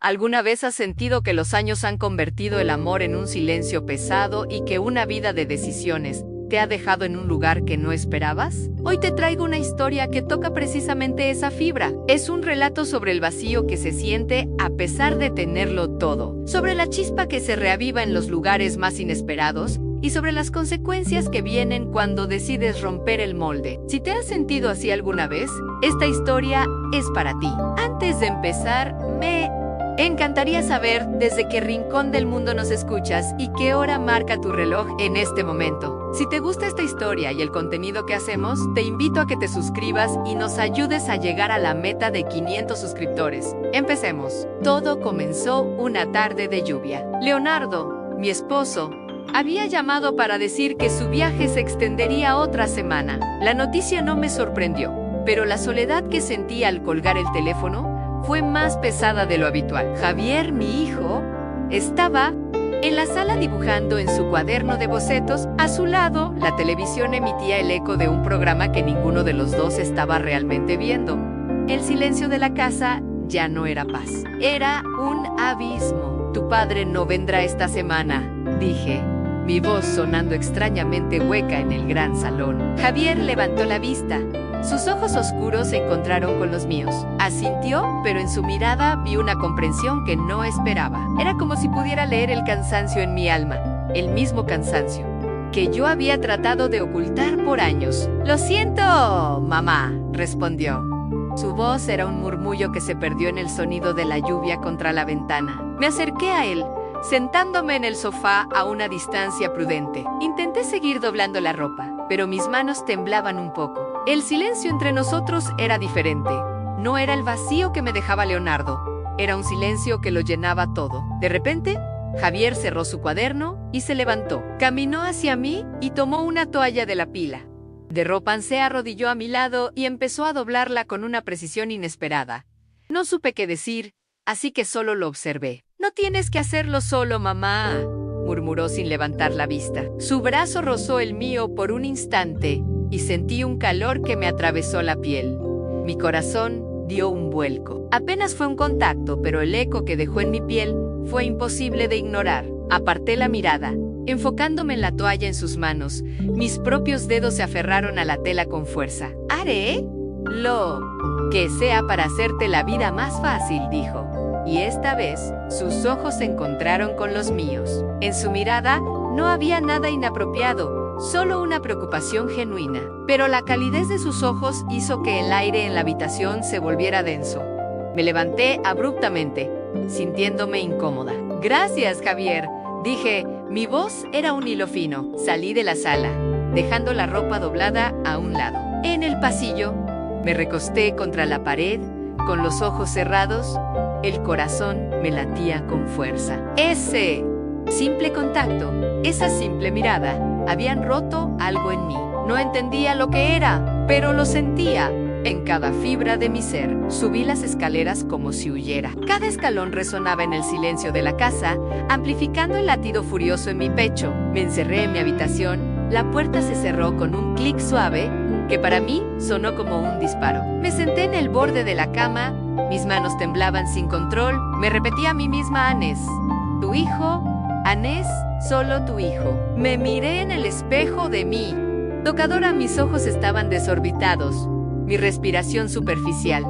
¿Alguna vez has sentido que los años han convertido el amor en un silencio pesado y que una vida de decisiones te ha dejado en un lugar que no esperabas? Hoy te traigo una historia que toca precisamente esa fibra. Es un relato sobre el vacío que se siente a pesar de tenerlo todo, sobre la chispa que se reaviva en los lugares más inesperados y sobre las consecuencias que vienen cuando decides romper el molde. Si te has sentido así alguna vez, esta historia es para ti. Antes de empezar, me encantaría saber desde qué rincón del mundo nos escuchas y qué hora marca tu reloj en este momento. Si te gusta esta historia y el contenido que hacemos, te invito a que te suscribas y nos ayudes a llegar a la meta de 500 suscriptores. Empecemos. Todo comenzó una tarde de lluvia. Leonardo, mi esposo, había llamado para decir que su viaje se extendería otra semana. La noticia no me sorprendió, pero la soledad que sentí al colgar el teléfono fue más pesada de lo habitual. Javier, mi hijo, estaba en la sala dibujando en su cuaderno de bocetos. A su lado, la televisión emitía el eco de un programa que ninguno de los dos estaba realmente viendo. El silencio de la casa ya no era paz, era un abismo. Tu padre no vendrá esta semana, dije, mi voz sonando extrañamente hueca en el gran salón. Javier levantó la vista. Sus ojos oscuros se encontraron con los míos. Asintió, pero en su mirada vi una comprensión que no esperaba. Era como si pudiera leer el cansancio en mi alma, el mismo cansancio que yo había tratado de ocultar por años. «Lo siento, mamá», respondió. Su voz era un murmullo que se perdió en el sonido de la lluvia contra la ventana. Me acerqué a él, sentándome en el sofá a una distancia prudente. Intenté seguir doblando la ropa, pero mis manos temblaban un poco. El silencio entre nosotros era diferente. No era el vacío que me dejaba Leonardo, era un silencio que lo llenaba todo. De repente, Javier cerró su cuaderno y se levantó. Caminó hacia mí y tomó una toalla de la pila. De ropa se arrodilló a mi lado y empezó a doblarla con una precisión inesperada. No supe qué decir, así que solo lo observé. «No tienes que hacerlo solo, mamá», murmuró sin levantar la vista. Su brazo rozó el mío por un instante y sentí un calor que me atravesó la piel. Mi corazón dio un vuelco. Apenas fue un contacto, pero el eco que dejó en mi piel fue imposible de ignorar. Aparté la mirada, enfocándome en la toalla en sus manos. Mis propios dedos se aferraron a la tela con fuerza. «Haré lo que sea para hacerte la vida más fácil», dijo. Y esta vez, sus ojos se encontraron con los míos. En su mirada no había nada inapropiado, solo una preocupación genuina. Pero la calidez de sus ojos hizo que el aire en la habitación se volviera denso. Me levanté abruptamente, sintiéndome incómoda. «Gracias, Javier», dije. Mi voz era un hilo fino. Salí de la sala, dejando la ropa doblada a un lado. En el pasillo, me recosté contra la pared, con los ojos cerrados. El corazón me latía con fuerza. Ese simple contacto, esa simple mirada, habían roto algo en mí. No entendía lo que era, pero lo sentía en cada fibra de mi ser. Subí las escaleras como si huyera. Cada escalón resonaba en el silencio de la casa, amplificando el latido furioso en mi pecho. Me encerré en mi habitación. La puerta se cerró con un clic suave que para mí sonó como un disparo. Me senté en el borde de la cama. Mis manos temblaban sin control. Me repetí a mí misma: «Anés, tu hijo, Anés, solo tu hijo». Me miré en el espejo de mí. Tocadora, mis ojos estaban desorbitados, mi respiración superficial.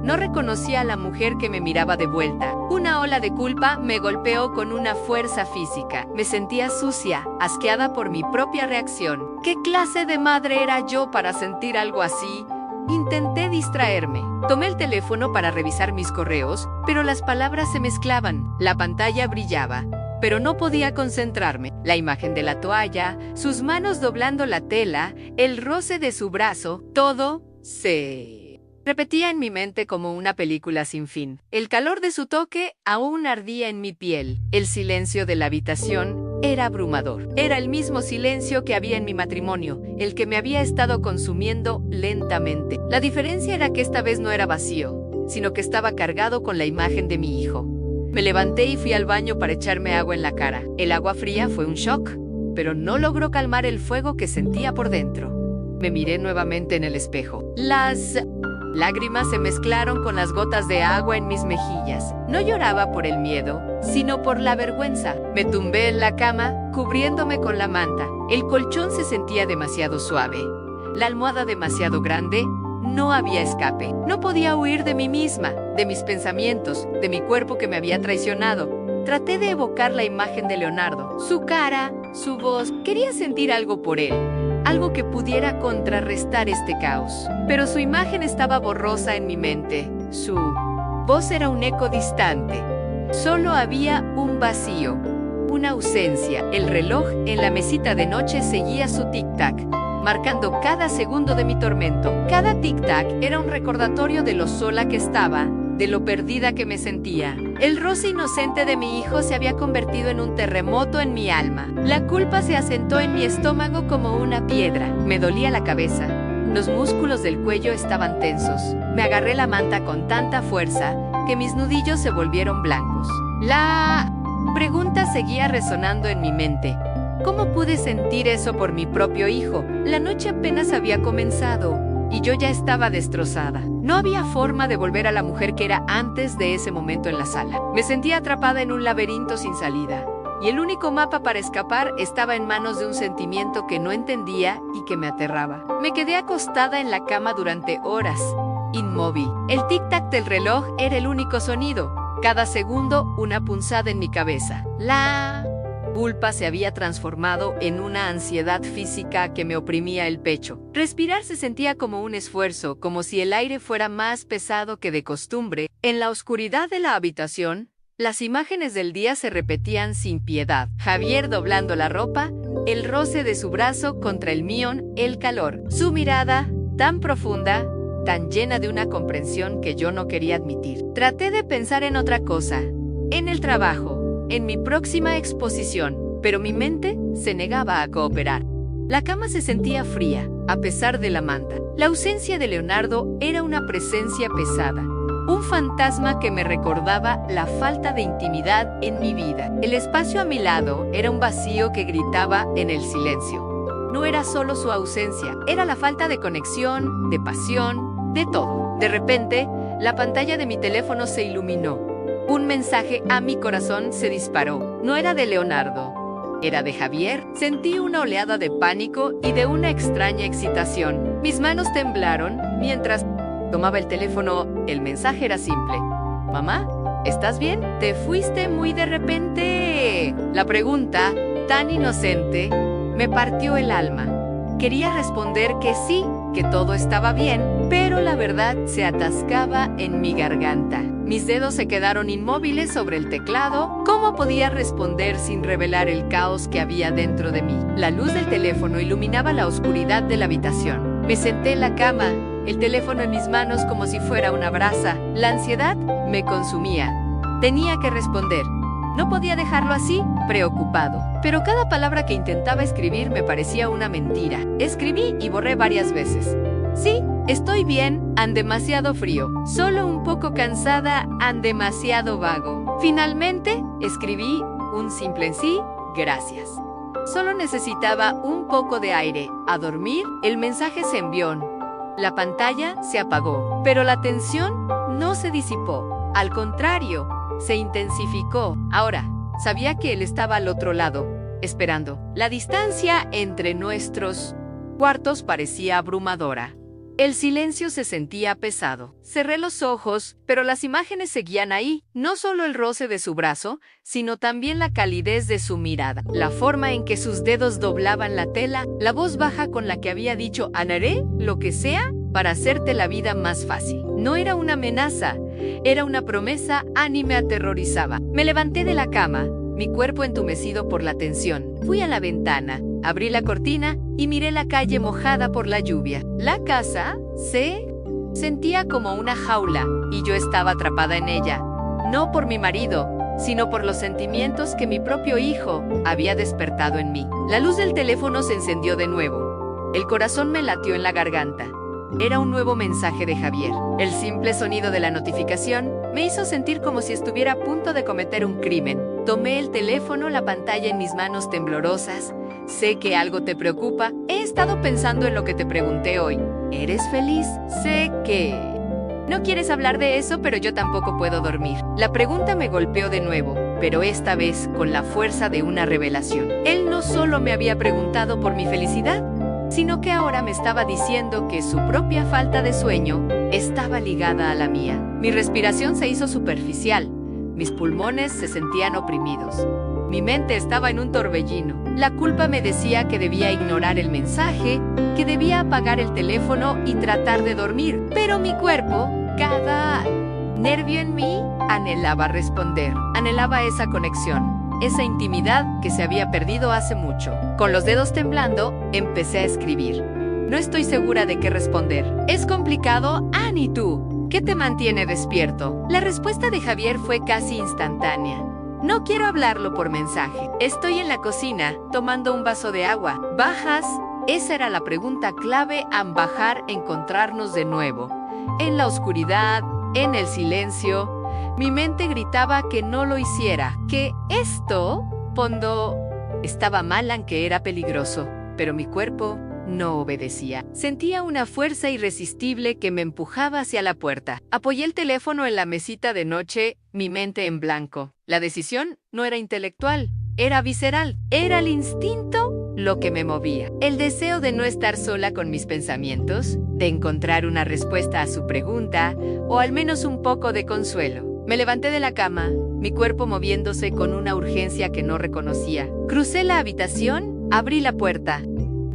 No reconocía a la mujer que me miraba de vuelta. Una ola de culpa me golpeó con una fuerza física. Me sentía sucia, asqueada por mi propia reacción. ¿Qué clase de madre era yo para sentir algo así? Intenté distraerme. Tomé el teléfono para revisar mis correos, pero las palabras se mezclaban. La pantalla brillaba, pero no podía concentrarme. La imagen de la toalla, sus manos doblando la tela, el roce de su brazo, todo se repetía en mi mente como una película sin fin. El calor de su toque aún ardía en mi piel. El silencio de la habitación era abrumador. Era el mismo silencio que había en mi matrimonio, el que me había estado consumiendo lentamente. La diferencia era que esta vez no era vacío, sino que estaba cargado con la imagen de mi hijo. Me levanté y fui al baño para echarme agua en la cara. El agua fría fue un shock, pero no logró calmar el fuego que sentía por dentro. Me miré nuevamente en el espejo. Las Lágrimas se mezclaron con las gotas de agua en mis mejillas. No lloraba por el miedo, sino por la vergüenza. Me tumbé en la cama, cubriéndome con la manta. El colchón se sentía demasiado suave, la almohada demasiado grande. No había escape. No podía huir de mí misma, de mis pensamientos, de mi cuerpo que me había traicionado. Traté de evocar la imagen de Leonardo, su cara, su voz. Quería sentir algo por él, algo que pudiera contrarrestar este caos. Pero su imagen estaba borrosa en mi mente. Su voz era un eco distante. Solo había un vacío, una ausencia. El reloj en la mesita de noche seguía su tic-tac, marcando cada segundo de mi tormento. Cada tic-tac era un recordatorio de lo sola que estaba, de lo perdida que me sentía. El roce inocente de mi hijo se había convertido en un terremoto en mi alma. La culpa se asentó en mi estómago como una piedra. Me dolía la cabeza. Los músculos del cuello estaban tensos. Me agarré la manta con tanta fuerza que mis nudillos se volvieron blancos. La pregunta seguía resonando en mi mente. ¿Cómo pude sentir eso por mi propio hijo? La noche apenas había comenzado y yo ya estaba destrozada. No había forma de volver a la mujer que era antes de ese momento en la sala. Me sentía atrapada en un laberinto sin salida, y el único mapa para escapar estaba en manos de un sentimiento que no entendía y que me aterraba. Me quedé acostada en la cama durante horas, inmóvil. El tic-tac del reloj era el único sonido. Cada segundo, una punzada en mi cabeza. La culpa se había transformado en una ansiedad física que me oprimía el pecho. Respirar se sentía como un esfuerzo, como si el aire fuera más pesado que de costumbre. En la oscuridad de la habitación, las imágenes del día se repetían sin piedad. Javier doblando la ropa, el roce de su brazo contra el mío, el calor. Su mirada, tan profunda, tan llena de una comprensión que yo no quería admitir. Traté de pensar en otra cosa, en el trabajo, en mi próxima exposición, pero mi mente se negaba a cooperar. La cama se sentía fría, a pesar de la manta. La ausencia de Leonardo era una presencia pesada, un fantasma que me recordaba la falta de intimidad en mi vida. El espacio a mi lado era un vacío que gritaba en el silencio. No era solo su ausencia, era la falta de conexión, de pasión, de todo. De repente, la pantalla de mi teléfono se iluminó. Un mensaje a mi corazón se disparó. No era de Leonardo, era de Javier. Sentí una oleada de pánico y de una extraña excitación. Mis manos temblaron mientras tomaba el teléfono. El mensaje era simple. Mamá, ¿estás bien? Te fuiste muy de repente. La pregunta, tan inocente, me partió el alma. Quería responder que sí, que todo estaba bien, pero la verdad se atascaba en mi garganta. Mis dedos se quedaron inmóviles sobre el teclado. ¿Cómo podía responder sin revelar el caos que había dentro de mí? La luz del teléfono iluminaba la oscuridad de la habitación. Me senté en la cama, el teléfono en mis manos como si fuera una brasa. La ansiedad me consumía. Tenía que responder. No podía dejarlo así, preocupado. Pero cada palabra que intentaba escribir me parecía una mentira. Escribí y borré varias veces. Sí, estoy bien, demasiado frío. Solo un poco cansada, demasiado vago. Finalmente, escribí un simple sí, gracias. Solo necesitaba un poco de aire. A dormir, el mensaje se envió. La pantalla se apagó, pero la tensión no se disipó. Al contrario, se intensificó. Ahora, sabía que él estaba al otro lado, esperando. La distancia entre nuestros cuartos parecía abrumadora. El silencio se sentía pesado. Cerré los ojos, pero las imágenes seguían ahí. No solo el roce de su brazo, sino también la calidez de su mirada. La forma en que sus dedos doblaban la tela, la voz baja con la que había dicho, haré lo que sea para hacerte la vida más fácil. No era una amenaza, era una promesa. Me aterrorizaba. Me levanté de la cama, mi cuerpo entumecido por la tensión. Fui a la ventana, abrí la cortina y miré la calle mojada por la lluvia. La casa se sentía como una jaula y yo estaba atrapada en ella. No por mi marido, sino por los sentimientos que mi propio hijo había despertado en mí. La luz del teléfono se encendió de nuevo. El corazón me latió en la garganta. Era un nuevo mensaje de Javier. El simple sonido de la notificación me hizo sentir como si estuviera a punto de cometer un crimen. Tomé el teléfono, la pantalla en mis manos temblorosas. Sé que algo te preocupa. He estado pensando en lo que te pregunté hoy. ¿Eres feliz? Sé que No quieres hablar de eso, pero yo tampoco puedo dormir. La pregunta me golpeó de nuevo, pero esta vez con la fuerza de una revelación. Él no solo me había preguntado por mi felicidad, sino que ahora me estaba diciendo que su propia falta de sueño estaba ligada a la mía. Mi respiración se hizo superficial, mis pulmones se sentían oprimidos. Mi mente estaba en un torbellino. La culpa me decía que debía ignorar el mensaje, que debía apagar el teléfono y tratar de dormir. Pero mi cuerpo, cada nervio en mí, anhelaba responder. Anhelaba esa conexión, esa intimidad que se había perdido hace mucho. Con los dedos temblando, empecé a escribir. No estoy segura de qué responder. ¿Es complicado? ¿Y tú? ¿Qué te mantiene despierto? La respuesta de Javier fue casi instantánea. No quiero hablarlo por mensaje. Estoy en la cocina, tomando un vaso de agua. ¿Bajas? Esa era la pregunta clave a bajar, encontrarnos de nuevo. En la oscuridad, en el silencio, mi mente gritaba que no lo hiciera, que esto, Pondo, estaba mal, aunque era peligroso, pero mi cuerpo no obedecía. Sentía una fuerza irresistible que me empujaba hacia la puerta. Apoyé el teléfono en la mesita de noche, mi mente en blanco. La decisión no era intelectual, era visceral. Era el instinto lo que me movía. El deseo de no estar sola con mis pensamientos, de encontrar una respuesta a su pregunta, o al menos un poco de consuelo. Me levanté de la cama, mi cuerpo moviéndose con una urgencia que no reconocía. Crucé la habitación, abrí la puerta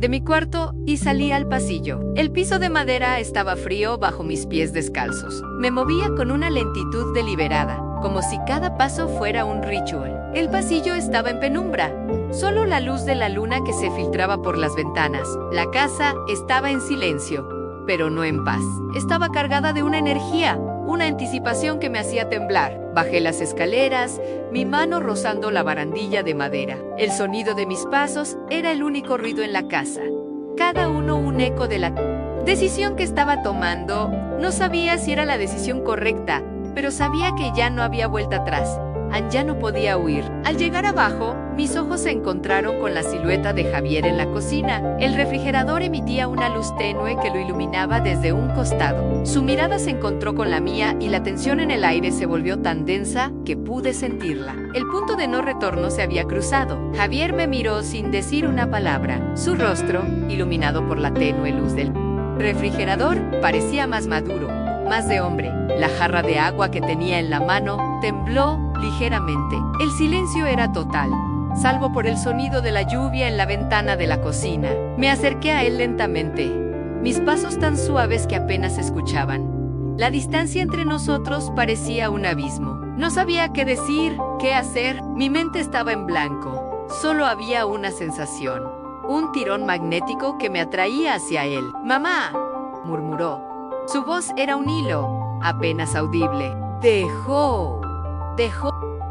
de mi cuarto y salí al pasillo. El piso de madera estaba frío bajo mis pies descalzos. Me movía con una lentitud deliberada, como si cada paso fuera un ritual. El pasillo estaba en penumbra, solo la luz de la luna que se filtraba por las ventanas. La casa estaba en silencio, pero no en paz. Estaba cargada de una energía, una anticipación que me hacía temblar. Bajé las escaleras, mi mano rozando la barandilla de madera. El sonido de mis pasos era el único ruido en la casa. Cada uno un eco de la decisión que estaba tomando. No sabía si era la decisión correcta, pero sabía que ya no había vuelta atrás. Ya no podía huir. Al llegar abajo, mis ojos se encontraron con la silueta de Javier en la cocina. El refrigerador emitía una luz tenue que lo iluminaba desde un costado. Su mirada se encontró con la mía y la tensión en el aire se volvió tan densa que pude sentirla. El punto de no retorno se había cruzado. Javier me miró sin decir una palabra. Su rostro, iluminado por la tenue luz del refrigerador, parecía más maduro, más de hombre. La jarra de agua que tenía en la mano tembló ligeramente. El silencio era total, salvo por el sonido de la lluvia en la ventana de la cocina. Me acerqué a él lentamente, mis pasos tan suaves que apenas se escuchaban. La distancia entre nosotros parecía un abismo. No sabía qué decir, qué hacer. Mi mente estaba en blanco. Solo había una sensación, un tirón magnético que me atraía hacia él. «Mamá», murmuró. Su voz era un hilo, apenas audible. Dejó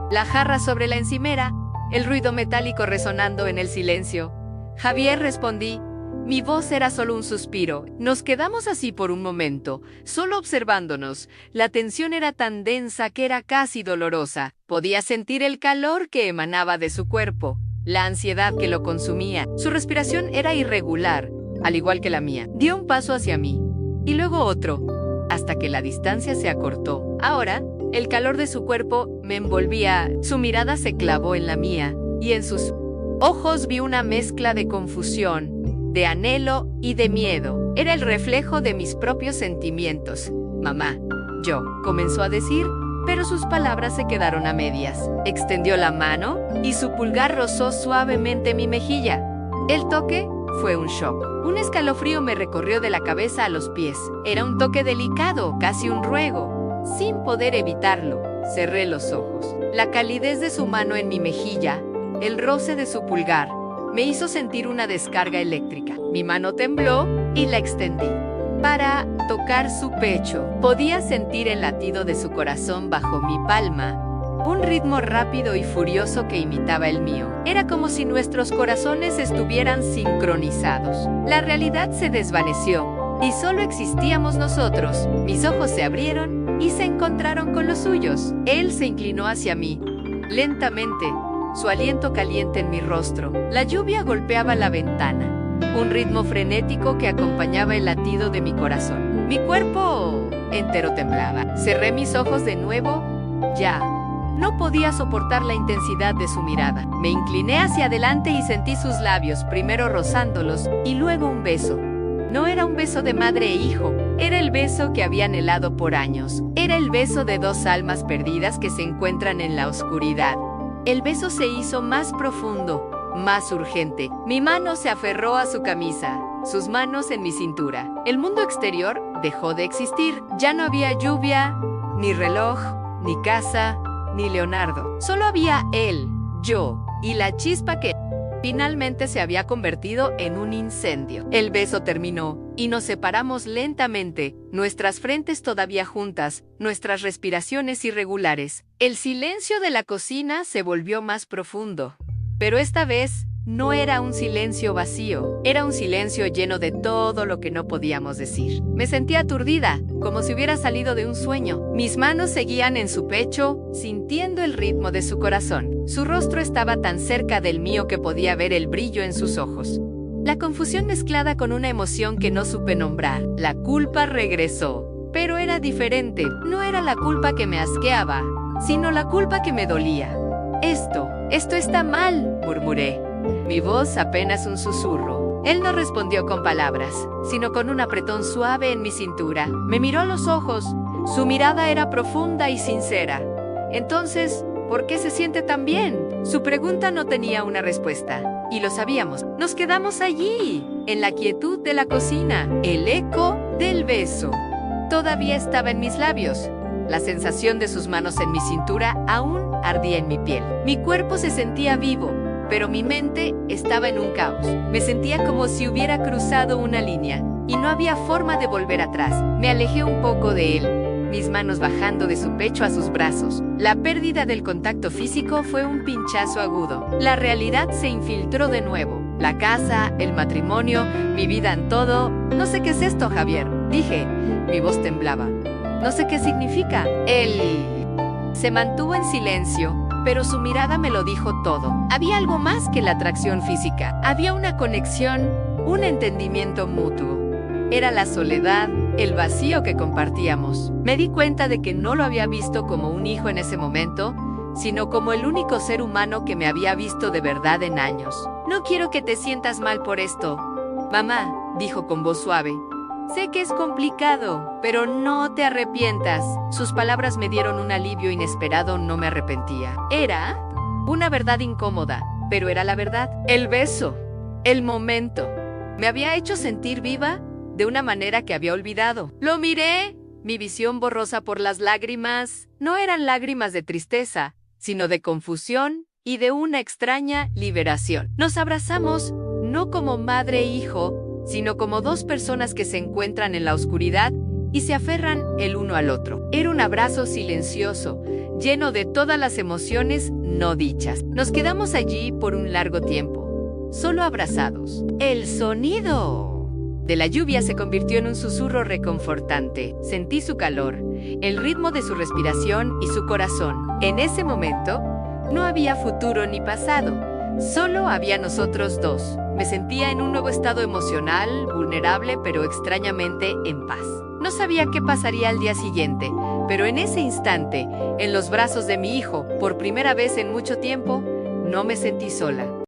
la jarra sobre la encimera, el ruido metálico resonando en el silencio. Javier, respondí. Mi voz era solo un suspiro. Nos quedamos así por un momento, solo observándonos. La tensión era tan densa que era casi dolorosa. Podía sentir el calor que emanaba de su cuerpo, la ansiedad que lo consumía. Su respiración era irregular, al igual que la mía. Dio un paso hacia mí, y luego otro, hasta que la distancia se acortó. Ahora, el calor de su cuerpo me envolvía. Su mirada se clavó en la mía, y en sus ojos vi una mezcla de confusión, de anhelo y de miedo. Era el reflejo de mis propios sentimientos. «Mamá», comenzó a decir, pero sus palabras se quedaron a medias. Extendió la mano, y su pulgar rozó suavemente mi mejilla. El toque fue un shock. Un escalofrío me recorrió de la cabeza a los pies. Era un toque delicado, casi un ruego. Sin poder evitarlo, cerré los ojos. La calidez de su mano en mi mejilla, el roce de su pulgar, me hizo sentir una descarga eléctrica. Mi mano tembló y la extendí para tocar su pecho. Podía sentir el latido de su corazón bajo mi palma, un ritmo rápido y furioso que imitaba el mío. Era como si nuestros corazones estuvieran sincronizados. La realidad se desvaneció y solo existíamos nosotros. Mis ojos se abrieron y se encontraron con los suyos. Él se inclinó hacia mí, lentamente, su aliento caliente en mi rostro. La lluvia golpeaba la ventana, un ritmo frenético que acompañaba el latido de mi corazón. Mi cuerpo entero temblaba. Cerré mis ojos de nuevo. Ya. No podía soportar la intensidad de su mirada. Me incliné hacia adelante y sentí sus labios, primero rozándolos y luego un beso. No era un beso de madre e hijo, era el beso que había anhelado por años. Era el beso de dos almas perdidas que se encuentran en la oscuridad. El beso se hizo más profundo, más urgente. Mi mano se aferró a su camisa, sus manos en mi cintura. El mundo exterior dejó de existir. Ya no había lluvia, ni reloj, ni casa, ni Leonardo. Solo había él, yo y la chispa que finalmente se había convertido en un incendio. El beso terminó y nos separamos lentamente, nuestras frentes todavía juntas, nuestras respiraciones irregulares. El silencio de la cocina se volvió más profundo. Pero esta vez no era un silencio vacío, era un silencio lleno de todo lo que no podíamos decir. Me sentía aturdida, como si hubiera salido de un sueño. Mis manos seguían en su pecho, sintiendo el ritmo de su corazón. Su rostro estaba tan cerca del mío que podía ver el brillo en sus ojos. La confusión mezclada con una emoción que no supe nombrar. La culpa regresó, pero era diferente. No era la culpa que me asqueaba, sino la culpa que me dolía. Esto está mal, murmuré. Mi voz apenas un susurro. Él no respondió con palabras, sino con un apretón suave en mi cintura. Me miró a los ojos. Su mirada era profunda y sincera. Entonces, ¿por qué se siente tan bien? Su pregunta no tenía una respuesta. Y lo sabíamos. Nos quedamos allí, en la quietud de la cocina. El eco del beso todavía estaba en mis labios. La sensación de sus manos en mi cintura aún ardía en mi piel. Mi cuerpo se sentía vivo, pero mi mente estaba en un caos. Me sentía como si hubiera cruzado una línea y no había forma de volver atrás. Me alejé un poco de él, mis manos bajando de su pecho a sus brazos. La pérdida del contacto físico fue un pinchazo agudo. La realidad se infiltró de nuevo. La casa, el matrimonio, mi vida en todo. No sé qué es esto, Javier, dije. Mi voz temblaba. No sé qué significa. Él se mantuvo en silencio, pero su mirada me lo dijo todo. Había algo más que la atracción física. Había una conexión, un entendimiento mutuo. Era la soledad, el vacío que compartíamos. Me di cuenta de que no lo había visto como un hijo en ese momento, sino como el único ser humano que me había visto de verdad en años. No quiero que te sientas mal por esto, mamá, dijo con voz suave. Sé que es complicado, pero no te arrepientas. Sus palabras me dieron un alivio inesperado, no me arrepentía. Era una verdad incómoda, pero era la verdad. El beso, el momento, me había hecho sentir viva de una manera que había olvidado. Lo miré, mi visión borrosa por las lágrimas. No eran lágrimas de tristeza, sino de confusión y de una extraña liberación. Nos abrazamos, no como madre e hijo, sino como dos personas que se encuentran en la oscuridad y se aferran el uno al otro. Era un abrazo silencioso, lleno de todas las emociones no dichas. Nos quedamos allí por un largo tiempo, solo abrazados. El sonido de la lluvia se convirtió en un susurro reconfortante. Sentí su calor, el ritmo de su respiración y su corazón. En ese momento, no había futuro ni pasado, solo había nosotros dos. Me sentía en un nuevo estado emocional, vulnerable, pero extrañamente en paz. No sabía qué pasaría al día siguiente, pero en ese instante, en los brazos de mi hijo, por primera vez en mucho tiempo, no me sentí sola.